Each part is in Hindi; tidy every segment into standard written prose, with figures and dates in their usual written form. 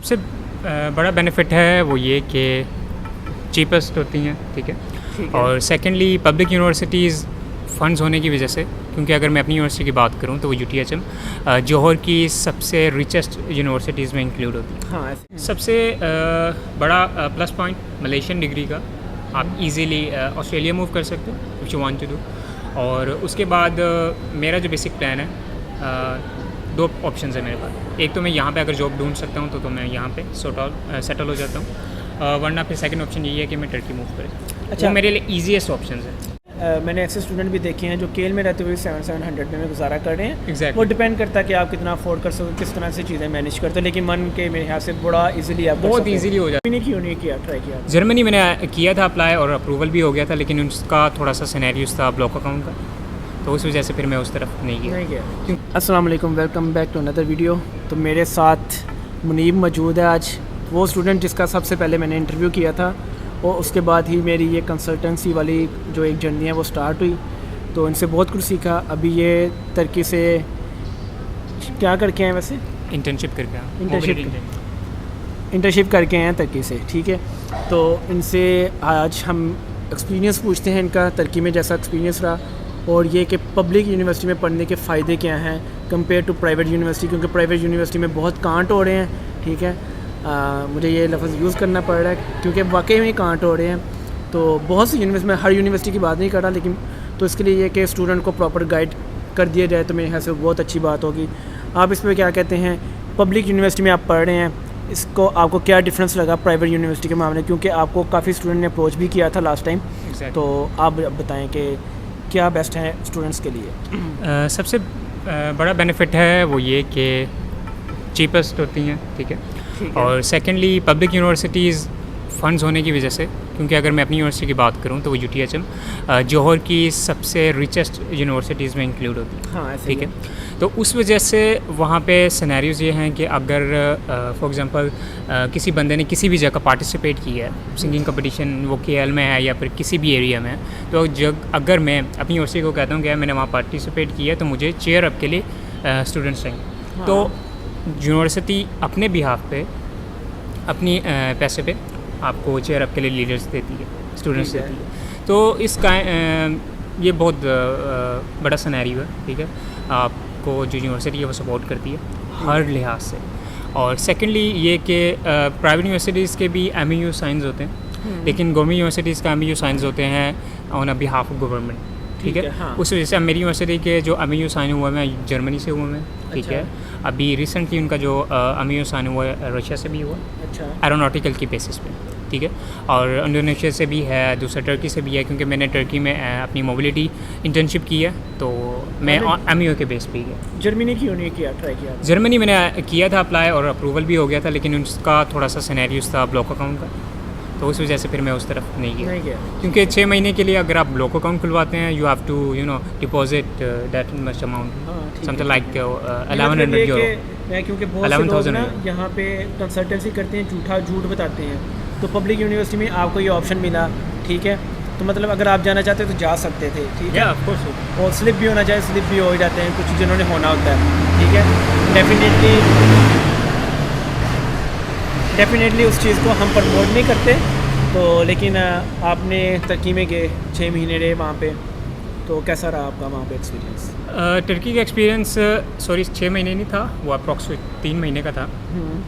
सबसे बड़ा बेनिफिट है वो ये कि चीपेस्ट होती हैं, ठीक है। और सेकेंडली पब्लिक यूनिवर्सिटीज़ फ़ंड्स होने की वजह से, क्योंकि अगर मैं अपनी यूनिवर्सिटी की बात करूं तो वो UTHM जौहर की सबसे रिचेस्ट यूनिवर्सिटीज़ में इंक्लूड होती है। हाँ, सबसे बड़ा प्लस पॉइंट मलेशियन डिग्री का, आप इजीली ऑस्ट्रेलिया मूव कर सकते हो if you want to do. और उसके बाद मेरा जो बेसिक प्लान है, दो ऑप्शंस है मेरे पास। एक तो मैं यहाँ पे अगर जॉब ढूंढ सकता हूँ तो मैं यहाँ पे सेटल हो जाता हूँ, वरना फिर सेकंड ऑप्शन यही है कि मैं टर्की मूव करूँ। अच्छा। वो मेरे लिए ईजीएस्ट ऑप्शन है। मैंने ऐसे स्टूडेंट भी देखे हैं जो केल में रहते हुए 700 में गुजारा कर रहे हैं। Exactly. वो डिपेंड करता है कि आप कितना अफोर्ड कर सको, किस तरह से चीज़ें मैनेज करते हो, लेकिन मन के मेरे ख्याल से बड़ा इजीली आप बहुत ईजीली हो जाता है। क्यों नहीं किया, ट्राई किया? जर्मनी मैंने किया था अप्लाई और अप्रूवल भी हो गया था, लेकिन उसका थोड़ा सा सिनेरियोस था ब्लॉक अकाउंट का, तो उस वजह से फिर मैं उस तरफ नहीं गया। अस्सलाम वालेकुम, welcome back to another video. तो मेरे साथ मुनीब मौजूद है आज, वो स्टूडेंट जिसका सबसे पहले मैंने इंटरव्यू किया था, और उसके बाद ही मेरी ये कंसल्टेंसी वाली जो एक जर्नी है वो स्टार्ट हुई। तो इनसे बहुत कुछ सीखा। अभी ये टर्की से क्या करके हैं वैसे? इंटर्नशिप करके इंटर्नशिप करके हैं टर्की से, ठीक है। तो इनसे आज हम एक्सपीरियंस पूछते हैं इनका, टर्की में जैसा एक्सपीरियंस रहा, और ये कि पब्लिक यूनिवर्सिटी में पढ़ने के फ़ायदे क्या हैं कंपेयर टू प्राइवेट यूनिवर्सिटी, क्योंकि प्राइवेट यूनिवर्सिटी में बहुत कांट हो रहे हैं, ठीक है। मुझे ये लफ्ज़ यूज़ करना पड़ रहा है क्योंकि वाकई में कांट हो रहे हैं। तो बहुत सी यूनिवर्सिटी में, हर यूनिवर्सिटी की बात नहीं कर रहा, लेकिन तो इसके लिए ये कि स्टूडेंट को प्रॉपर गाइड कर दिया जाए तो मेरे ख्याल से बहुत अच्छी बात होगी। आप इस पर क्या कहते हैं? पब्लिक यूनिवर्सिटी में आप पढ़ रहे हैं, इसको आपको क्या डिफरेंस लगा प्राइवेट यूनिवर्सिटी के मामले, क्योंकि आपको काफ़ी स्टूडेंट ने अप्रोच भी किया था लास्ट टाइम। तो आप बताएं कि क्या बेस्ट है स्टूडेंट्स के लिए? सबसे बड़ा बेनिफिट है वो ये कि चीपेस्ट होती हैं, ठीक है। और सेकेंडली पब्लिक यूनिवर्सिटीज़ फ़ंड्स होने की वजह से, क्योंकि अगर मैं अपनी यूनिवर्सिटी की बात करूं तो वो UTHM जौहर की सबसे रिचेस्ट यूनिवर्सिटीज़ में इंक्लूड होती है। हाँ, ठीक है। तो उस वजह से वहाँ पे सिनेरियोज़ ये हैं कि अगर फॉर एग्ज़ाम्पल किसी बंदे ने किसी भी जगह पार्टिसिपेट किया है, सिंगिंग कंपटीशन, वो KL में है या फिर किसी भी एरिया में है, तो अगर मैं अपनी यूनिवर्सिटी को कहता हूँ कि मैंने वहाँ पार्टिसिपेट किया है तो मुझे चेयर अप के लिए स्टूडेंट्स चाहिए। हाँ। तो यूनिवर्सिटी अपने बिहाफ पे, अपनी पैसे पे आपको चेयर अप के लिए लीडर्स देती है, स्टूडेंट्स देती है। तो इसका ये बहुत बड़ा सिनेरियो है, ठीक है। आपको जो यूनिवर्सिटी है वो सपोर्ट करती है हर लिहाज से। और सेकेंडली ये कि प्राइवेट यूनिवर्सिटीज़ के भी MEU साइंस होते हैं, लेकिन गवर्नमेंट यूनिवर्सिटीज़ का MEU साइंस होते हैं ऑन बिहाफ ऑफ गवर्नमेंट, ठीक है। हाँ। उस वजह से मेरी यूनिवर्सिटी के जो MEU साइन हुआ है जर्मनी से हुआ है, ठीक अच्छा। है। अभी रिसेंटली उनका जो MEU साइन हुआ है रशिया से भी हुआ, अच्छा। एरोनॉटिकल की बेसिस पे, ठीक है। और इंडोनेशिया से भी है, दूसरा टर्की से भी है, क्योंकि मैंने टर्की में अपनी मोबिलिटी इंटर्नशिप की है, तो मैं MEU के बेस पे ही है। जर्मनी क्यों नहीं किया, ट्राई किया? जर्मनी मैंने किया था अप्लाई और अप्रूवल भी हो गया था, लेकिन उसका थोड़ा सा सिनेरियोस था ब्लॉक अकाउंट का, तो उस वजह से फिर मैं उस तरफ नहीं गया। क्योंकि 6 महीने के लिए अगर आप ब्लॉक अकाउंट खुलवाते हैं, you have to deposit that much amount, something like 1100 euro. क्योंकि बहुत से लोग ना यहाँ पे कंसल्टेंसी करते हैं, झूठ बताते हैं। तो पब्लिक यूनिवर्सिटी में आपको ये ऑप्शन मिला, ठीक है। तो मतलब अगर आप जाना चाहते तो जा सकते थे, ठीक है। Of course. और स्लिप भी होना चाहिए, स्लिप भी हो जाते हैं कुछ जिन्होंने होना होता है, ठीक है। डेफिनेटली उस चीज़ को हम प्रमोट नहीं करते। तो लेकिन आपने टर्की में गए, 6 महीने रहे वहाँ पे, तो कैसा रहा आपका वहाँ पे एक्सपीरियंस? टर्की का एक्सपीरियंस 6 महीने नहीं था, वो अप्रॉक्सीमेट 3 महीने का था,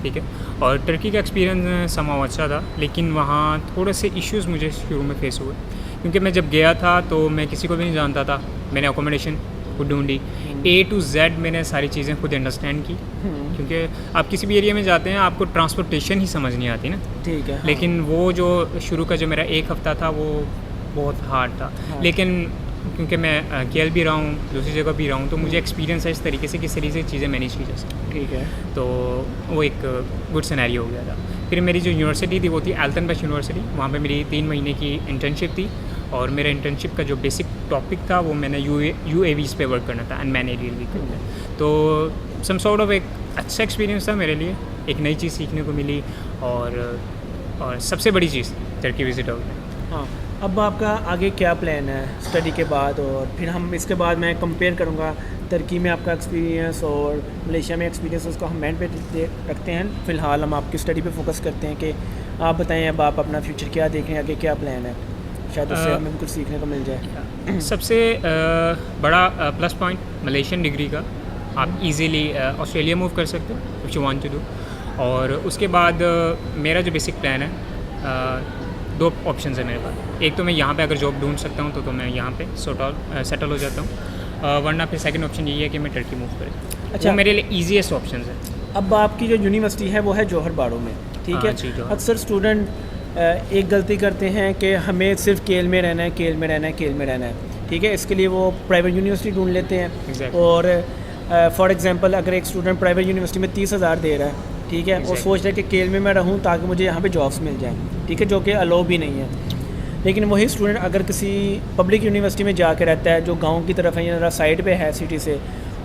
ठीक है। और टर्की का एक्सपीरियंस समाव अच्छा था, लेकिन वहाँ थोड़े से इश्यूज़ मुझे शुरू में फेस हुए, क्योंकि मैं जब गया था तो मैं किसी को भी नहीं जानता था। मैंने अकोमोडेशन खुद ढूंढी, A to Z मैंने सारी चीज़ें खुद अंडरस्टैंड की, क्योंकि आप किसी भी एरिया में जाते हैं आपको ट्रांसपोर्टेशन ही समझ नहीं आती ना, ठीक है। हाँ। लेकिन वो जो शुरू का जो मेरा 1 हफ़्ता था वो बहुत हार्ड था। हाँ। लेकिन क्योंकि मैं KL भी रहा हूँ, दूसरी जगह भी रहा हूँ, तो मुझे एक्सपीरियंस है इस तरीके से किस तरीके से चीज़ें मैनेज की जा सकती, ठीक है। तो वो एक गुड सिनेरियो हो गया था। फिर मेरी जो यूनिवर्सिटी थी वो थी एल्टनबश यूनिवर्सिटी, वहाँ पे मेरी 3 महीने की इंटर्नशिप थी, और मेरा इंटर्नशिप का जो बेसिक टॉपिक था वो मैंने UAVs पे वर्क करना था, अनमैन एरियल व्हीकल। तो सम सॉर्ट ऑफ एक अच्छा एक्सपीरियंस था मेरे लिए, एक नई चीज़ सीखने को मिली, और सबसे बड़ी चीज़ टर्की विजिट हो गया। हाँ, अब आपका आगे क्या प्लान है स्टडी के बाद, और फिर हम इसके बाद मैं कंपेयर करूँगा तुर्की में आपका एक्सपीरियंस और मलेशिया में एक्सपीरियंस, उसको हम मैंड पे रखते हैं। फ़िलहाल हम आपकी स्टडी पे फोकस करते हैं कि आप बताएं अब आप अपना फ्यूचर क्या देख रहे हैं, आगे क्या प्लान है, शायद उससे हमें भी कुछ सीखने को मिल जाए। सबसे बड़ा प्लस पॉइंट मलेशियन डिग्री का, आप इजीली ऑस्ट्रेलिया मूव कर सकते हो if you want to do. और उसके बाद मेरा जो बेसिक प्लान है, दो ऑप्शंस है मेरे पास। एक तो मैं यहाँ पे अगर जॉब ढूंढ सकता हूँ तो मैं यहाँ पे सेटल हो जाता हूँ, वरना फिर सेकंड ऑप्शन यही है कि मैं टर्की मूव करूँ। अच्छा, वो मेरे लिए ईजीएस्ट ऑप्शन है। अब आपकी जो यूनिवर्सिटी है वो है जौहर बाड़ो में, ठीक हाँ है। जी, जौहर। अक्सर स्टूडेंट एक गलती करते हैं कि हमें सिर्फ केल में रहना है, केल में रहना है, केल में रहना है, ठीक है। इसके लिए वो प्राइवेट यूनिवर्सिटी ढूंढ लेते हैं। Exactly. और फॉर एग्जांपल अगर एक स्टूडेंट प्राइवेट यूनिवर्सिटी में 30,000 दे रहा है, ठीक है, वो सोच रहा है कि केल में मैं रहूँ ताकि मुझे यहाँ पे जॉब्स मिल जाएँ, ठीक है, जो कि अलाउ भी नहीं है। लेकिन वही स्टूडेंट अगर किसी पब्लिक यूनिवर्सिटी में जाके रहता है जो गाँव की तरफ है या साइड पे है सिटी से,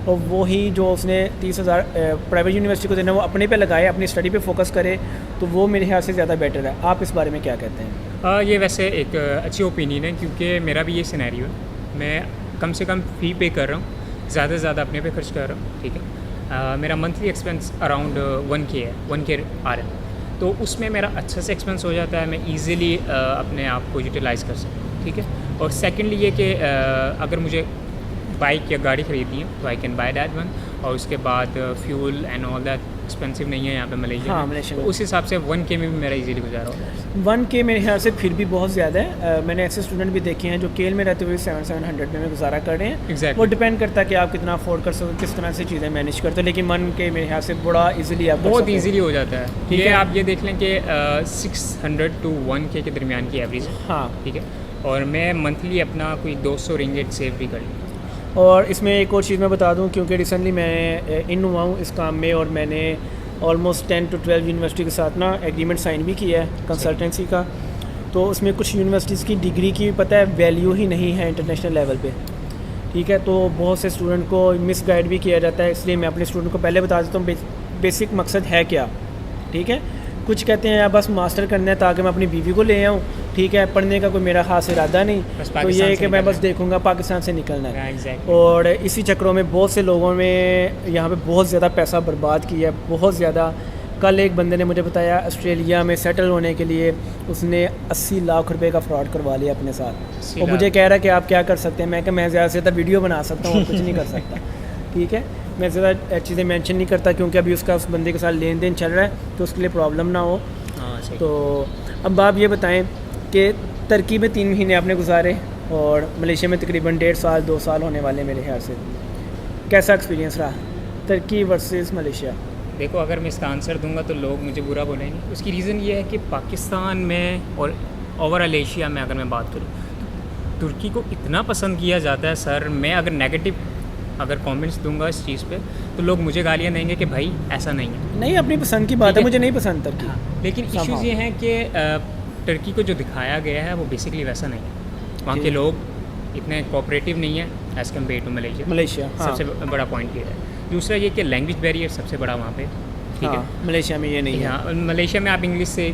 और वही जो उसने 30,000 प्राइवेट यूनिवर्सिटी को देना वो अपने पे लगाए, अपनी स्टडी पे फोकस करे, तो वो मेरे ख्याल से ज़्यादा बेटर है। आप इस बारे में क्या कहते हैं? ये वैसे एक अच्छी ओपिनियन है, क्योंकि मेरा भी ये सिनेरियो है। मैं कम से कम फ़ी पे कर रहा हूँ, ज़्यादा से ज़्यादा अपने पे खर्च कर रहा हूँ, ठीक है। मेरा मंथली एक्सपेंस अराउंड 1K है, 1K आ रहा है, तो उसमें मेरा अच्छा से एक्सपेंस हो जाता है। मैं ईज़िली अपने आप को यूटिलाइज़ कर सकता हूँ, ठीक है। और सेकेंडली ये कि अगर मुझे बाइक या गाड़ी ख़रीदनी है तो I can by that one, और उसके बाद fuel and all that expensive नहीं है यहाँ पे मलेशिया हाँ, में। मलेशिया तो में उस हिसाब से 1K में भी मेरा इजीली गुजारा होता है। 1K मेरे ख्याल से फिर भी बहुत ज़्यादा है। मैंने ऐसे स्टूडेंट भी देखे हैं जो केल में रहते हुए 700 में गुजारा कर रहे हैं। Exactly. वो डिपेंड करता है कि आप कितना अफोर्ड कर सकते हो, किस तरह से चीज़ें मैनेज करते हो। लेकिन 1K मेरे ख्याल से बड़ा इजीली आप कर बहुत सकते हो। इजीली हो जाता है। ठीक ये है। आप ये देख लें कि 600 to 1K के दरमियान की एवरेज है, हाँ, ठीक है। और मैं मंथली अपना कोई 200 रिंगेट सेव भी कर लूँ। और इसमें एक और चीज़ मैं बता दूं, क्योंकि रिसेंटली मैं इन हुआ हूँ इस काम में, और मैंने ऑलमोस्ट 10 to 12 यूनिवर्सिटी के साथ ना एग्रीमेंट साइन भी किया है कंसल्टेंसी का। तो उसमें कुछ यूनिवर्सिटीज़ की डिग्री की पता है वैल्यू ही नहीं है इंटरनेशनल लेवल पे, ठीक है। तो बहुत से स्टूडेंट को मिसगाइड भी किया जाता है, इसलिए मैं अपने स्टूडेंट को पहले बता देता हूँ बेसिक मकसद है क्या, ठीक है। कुछ कहते हैं यार बस मास्टर करना है ताकि मैं अपनी बीवी को ले आऊँ, ठीक है, पढ़ने का कोई मेरा खास इरादा नहीं, तो ये है कि मैं बस देखूंगा पाकिस्तान से निकलना है। Exactly. और इसी चक्रों में बहुत से लोगों ने यहाँ पे बहुत ज़्यादा पैसा बर्बाद किया है, बहुत ज़्यादा। कल एक बंदे ने मुझे बताया ऑस्ट्रेलिया में सेटल होने के लिए उसने 80 लाख रुपए का फ्रॉड करवा लिया अपने साथ, और मुझे कह रहा है कि आप क्या कर सकते हैं। मैं कि मैं ज़्यादा से ज़्यादा वीडियो बना सकता हूँ और कुछ नहीं कर सकता, ठीक है। मैं ज़्यादा चीज़ें मेंशन नहीं करता क्योंकि अभी उसका उस बंदे के साथ लेन देन चल रहा है, तो उसके लिए प्रॉब्लम ना हो। तो अब आप ये बताएं कि तुर्की में 3 महीने आपने गुजारे और मलेशिया में तकरीबन 1.5 साल 2 साल होने वाले मेरे ख्याल से, कैसा एक्सपीरियंस रहा तुर्की वर्सेस मलेशिया? देखो, अगर मैं इसका आंसर दूंगा तो लोग मुझे बुरा बोलेंगे। उसकी रीज़न ये है कि पाकिस्तान में और ओवरऑल एशिया में अगर मैं बात करूँ, तुर्की को इतना पसंद किया जाता है सर। मैं अगर नेगेटिव कमेंट्स दूंगा इस चीज़ पे तो लोग मुझे गालियाँ देंगे कि भाई ऐसा नहीं है। नहीं, अपनी पसंद की बात है, मुझे नहीं पसंद तुर्की। लेकिन इश्यूज़ ये हैं कि तुर्की को जो दिखाया गया है वो बेसिकली वैसा नहीं है। वहाँ के लोग इतने कोऑपरेटिव नहीं है एज़ कम्पेयर टू मलेशिया। सबसे बड़ा पॉइंट ये है। दूसरा ये कि लैंग्वेज बैरियर सबसे बड़ा वहाँ पे, ठीक है। मलेशिया में ये नहीं है। मलेशिया में आप इंग्लिश से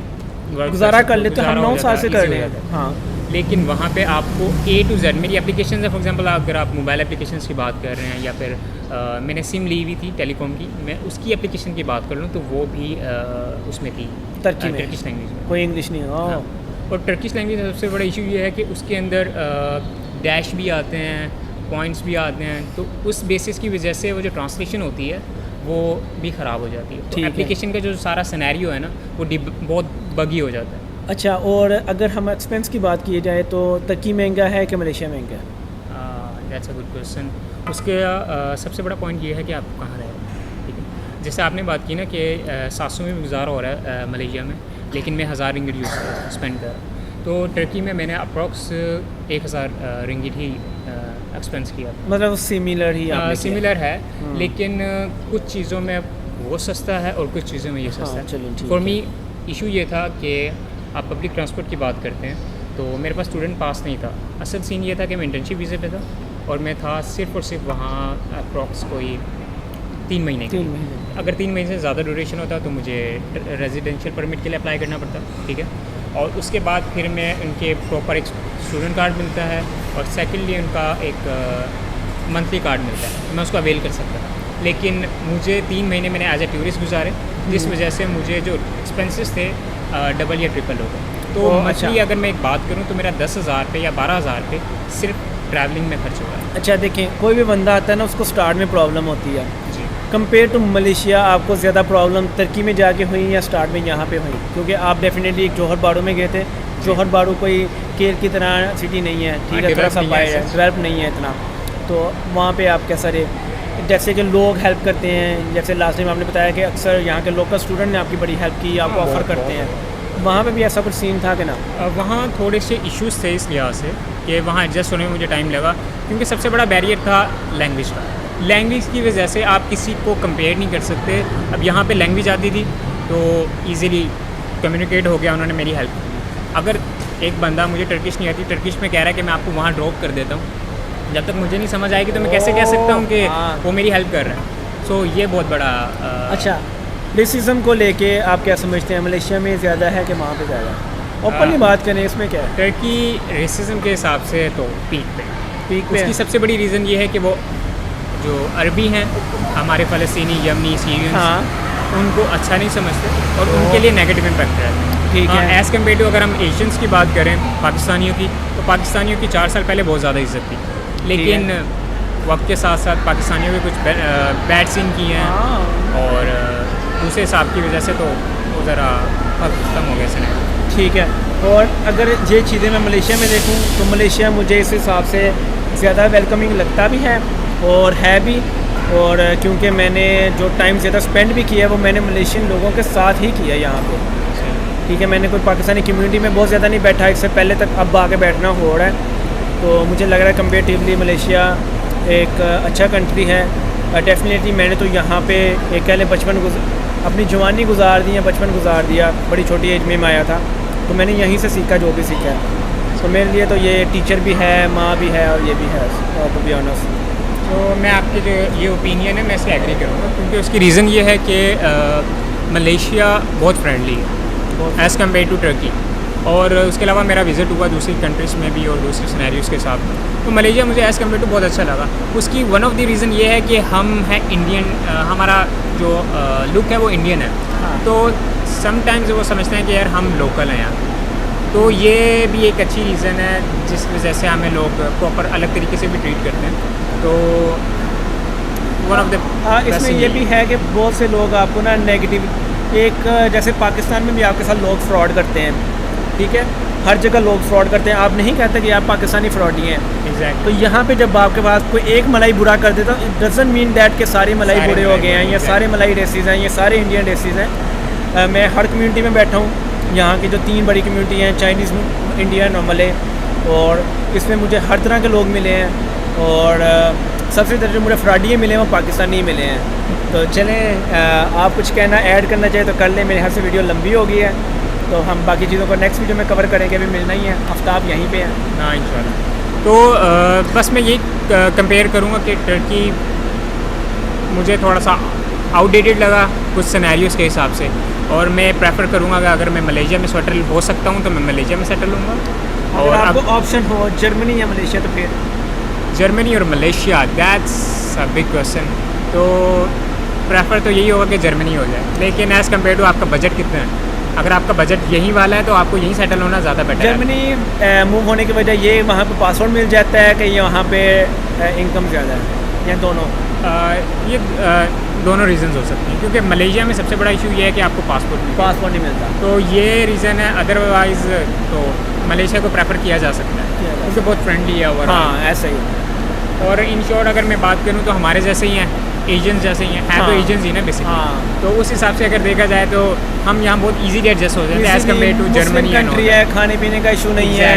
गुजारा कर लेते, हम 9 साल से कर रहे हैं। हाँ, लेकिन वहाँ पे आपको A to Z मेरी एप्लीकेशन है, फॉर एग्जांपल अगर आप मोबाइल एप्लीकेशन की बात कर रहे हैं या फिर मैंने सिम ली हुई थी टेलीकॉम की, मैं उसकी एप्लीकेशन की बात कर लूँ तो वो भी उसमें थी तुर्की में, टर्किश लैंग्वेज में, कोई इंग्लिश नहीं है। हाँ। और टर्किश लैंग्वेज का सबसे बड़ा इशू ये है कि उसके अंदर डैश भी आते हैं, पॉइंट्स भी आते हैं, तो उस बेसिस की वजह से वो जो ट्रांसलेशन होती है वो भी ख़राब हो जाती है। तो एप्लीकेशन का जो सारा सिनेरियो है ना वो बहुत बगी हो जाता है। अच्छा, और अगर हम एक्सपेंस की बात की जाए तो तुर्की महंगा है कि मलेशिया महंगा है? That's a good question. उसके सबसे बड़ा पॉइंट ये है कि आप कहाँ रह रहे हैं, ठीक है। जैसे आपने बात की ना कि 700 में गुजारा हो रहा है मलेशिया में, लेकिन मैं 1000 रिंगिट स्पेंड कर रहा हूँ। तो टर्की में मैंने अप्रॉक्स 1000 रिंगिट ही एक्सपेंस किया। मतलब सिमिलर ही सिमिलर है, लेकिन कुछ चीज़ों में वो सस्ता है और कुछ चीज़ों में ये सस्ता है। फॉर मी इशू ये था कि आप पब्लिक ट्रांसपोर्ट की बात करते हैं तो मेरे पास स्टूडेंट पास नहीं था। असल सीन ये था कि मैं इंटर्नशिप वीज़े पे था और मैं था सिर्फ और सिर्फ वहाँ अप्रॉक्स कोई 3 महीने के लिए। अगर 3 महीने से ज़्यादा ड्यूरेशन होता तो मुझे रेजिडेंशियल परमिट के लिए अप्लाई करना पड़ता, ठीक है। और उसके बाद फिर मैं उनके प्रॉपर एक स्टूडेंट कार्ड मिलता है और सेकेंडली उनका एक मंथली कार्ड मिलता है, मैं उसको अवेल कर सकता था। लेकिन मुझे 3 महीने मैंने एज ए टूरिस्ट गुजारे, जिस वजह से मुझे जो एक्सपेंसेस थे डबल या ट्रिपल हो गए। तो मंथली अगर मैं एक बात करूँ तो मेरा 10,000 पे या 12,000 पे सिर्फ ट्रैवलिंग में खर्च हुआ है। अच्छा देखें, कोई भी बंदा आता है ना, उसको स्टार्ट में प्रॉब्लम होती है। जी। कंपेयर टू मलेशिया आपको ज़्यादा प्रॉब्लम तुर्की में जाके हुई या स्टार्ट में यहाँ पे हुई? क्योंकि आप डेफिनेटली एक जौहर बाड़ू में गए थे। जौहर बाड़ू कोई केर की तरह सिटी नहीं है, ठीक है, थोड़ा सा बाहर है, डेवलप नहीं है इतना। तो वहाँ पे आप कैसा रहे? जैसे कि लोग हेल्प करते हैं, जैसे लास्ट टाइम आपने बताया कि अक्सर यहाँ के लोकल स्टूडेंट ने आपकी बड़ी हेल्प की, आपको ऑफ़र करते हैं। वहाँ पे भी ऐसा कुछ सीन था कि ना? वहाँ थोड़े से इश्यूज़ थे इस लिहाज से कि वहाँ एडजस्ट होने में मुझे टाइम लगा, क्योंकि सबसे बड़ा बैरियर था लैंग्वेज का। लैंग्वेज की वजह से आप किसी को कंपेयर नहीं कर सकते। अब यहाँ पे लैंग्वेज आती थी तो इजीली कम्युनिकेट हो गया, उन्होंने मेरी हेल्प की। अगर एक बंदा, मुझे टर्किश नहीं आती, टर्किश में कह रहा है कि मैं आपको वहाँ ड्रॉप कर देता हूँ, जब तक मुझे नहीं समझ आएगी तो मैं कैसे कह सकता हूँ कि वो मेरी हेल्प कर रहा है। सो ये बहुत बड़ा अच्छा, रेसिज्म को लेके आप क्या समझते हैं? मलेशिया में ज़्यादा है कि वहाँ पे ज़्यादा है? ओपनली बात करें, इसमें क्या है? टर्की रेसिज्म के हिसाब से तो पीक पे उसकी सबसे बड़ी रीज़न ये है कि वो जो अरबी हैं, हमारे फ़लस्तीनी, यमनी, सीरियंस, उनको अच्छा नहीं समझते और उनके लिए नेगेटिव इम्पैक्ट रहता है। ठीक है। एज़ कम्पेयर टू अगर हम एशियंस की बात करें, पाकिस्तानियों की, तो पाकिस्तानियों की 4 साल पहले बहुत ज़्यादा इज्जत थी, लेकिन वक्त के साथ साथ पाकिस्तानियों के कुछ बैड सीन किए हैं और दूसरे हिसाब की वजह से तो वो ज़रा ख़त्म हो गया सिनेमा। ठीक है। और अगर ये चीज़ें मैं मलेशिया में देखूं तो मलेशिया मुझे इस हिसाब से ज़्यादा वेलकमिंग लगता भी है और है भी। और क्योंकि मैंने जो टाइम ज़्यादा स्पेंड भी किया है वो मैंने मलेशियन लोगों के साथ ही किया यहाँ पे। ठीक है, मैंने कोई पाकिस्तानी कम्युनिटी में बहुत ज़्यादा नहीं बैठा, इससे पहले तक अब आके बैठना हो रहा है। तो मुझे लग रहा है कंपेरेटिवली मलेशिया एक अच्छा कंट्री है। डेफिनेटली मैंने तो यहाँ पे एक कह लें अपनी जवानी गुजार दी है, बचपन गुजार दिया, बड़ी छोटी एज में मैं आया था, तो मैंने यहीं से सीखा जो भी सीखा है। तो मेरे लिए तो ये टीचर भी है, माँ भी है और ये भी है, टू बी ऑनेस्ट। तो मैं आपके जो ये ओपिनियन है मैं इससे एग्री करूँगा, क्योंकि उसकी रीज़न ये है कि मलेशिया बहुत फ्रेंडली है एज़ कम्पेयर टू टर्की। और उसके अलावा मेरा विज़िट हुआ दूसरी कंट्रीज़ में भी और दूसरे सिनेरियोज़ के साथ, तो मलेशिया मुझे एज़ कम्पेयर टू बहुत अच्छा लगा। उसकी वन ऑफ द रीज़न ये है कि हम हैं इंडियन, हमारा जो लुक है वो इंडियन है। हाँ। तो समटाइम्स वो समझते हैं कि यार हम लोकल हैं यहाँ, तो ये भी एक अच्छी रीज़न है जिस वजह से हमें लोग प्रॉपर अलग तरीके से भी ट्रीट करते हैं। तो वन ऑफ द इसमें ये भी है कि बहुत से लोग आपको ना नेगेटिव, एक जैसे पाकिस्तान में भी आपके साथ लोग फ्रॉड करते हैं, ठीक है, हर जगह लोग फ्रॉड करते हैं। आप नहीं कहते कि आप पाकिस्तानी फ्रॉडी हैं। एग्जैक्ट। तो यहाँ पे जब आपके पास कोई एक मलाई बुरा कर देता, इट डजंट मीन दैट कि सारे मलाई बुरे हो गए हैं, ये सारे मलाई रेसीज हैं, ये सारे इंडियन रेसीज हैं। मैं हर कम्युनिटी में बैठा हूँ। यहाँ की जो 3 बड़ी कम्युनिटी हैं, चाइनीज़, इंडियन और मले, और इसमें मुझे हर तरह के लोग मिले हैं और सबसे ज़्यादा जो मुझे फ्रॉडी मिले हैं वो पाकिस्तानी मिले हैं। तो चलें, आप कुछ कहना ऐड करना चाहिए तो कर लें, मेरे यहाँ से वीडियो लंबी हो गई है, तो हम बाकी चीज़ों को नेक्स्ट वीडियो में कवर करेंगे, अभी मिलना ही है। आफ्ताब यहीं पे है। हाँ, इंशाल्लाह। तो बस मैं यही कंपेयर करूँगा कि टर्की मुझे थोड़ा सा आउटडेटेड लगा कुछ सिनेरियोज़ के हिसाब से, और मैं प्रेफर करूँगा कि अगर मैं मलेशिया में सेटल हो सकता हूँ तो मैं मलेशिया में सेटल हूँगा। और आपको ऑप्शन हो जर्मनी या मलेशिया, तो फिर जर्मनी और Malaysia, that's a big question. तो प्रेफर तो यही होगा कि जर्मनी हो जाए, लेकिन एज़ कम्पेयर टू आपका बजट कितना है, अगर आपका बजट यही वाला है तो आपको यहीं सेटल होना ज़्यादा बेटर है। जर्मनी मूव होने की वजह ये वहाँ पे पासपोर्ट मिल जाता है कि यहाँ पे इनकम ज़्यादा है, या दोनों? ये दोनों रीज़न्स हो सकते हैं, क्योंकि मलेशिया में सबसे बड़ा इशू ये है कि आपको पासपोर्ट नहीं मिलता, तो ये रीज़न है। अदरवाइज़ तो मलेशिया को प्रेफर किया जा सकता है क्योंकि बहुत फ्रेंडली है। और हाँ, ऐसा ही। और इन शॉर्ट अगर मैं बात करूँ तो हमारे जैसे ही हैं, एजेंट्स जैसे ही हैं, तो एजेंट्स ही ना बेसिकली। हाँ। तो उस हिसाब से अगर देखा जाए तो हम यहाँ बहुत इजीली एडजस्ट हो जाते हैं as compare to Germany. Country है, खाने पीने का इशू नहीं है,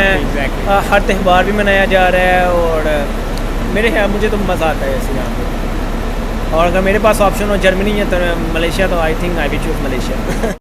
हर त्यौहार भी मनाया जा रहा है, और मुझे तो मज़ा आता है ऐसे यहाँ पे। और अगर मेरे पास ऑप्शन हो जर्मनी या तो मलेशिया, तो I think I will choose Malaysia.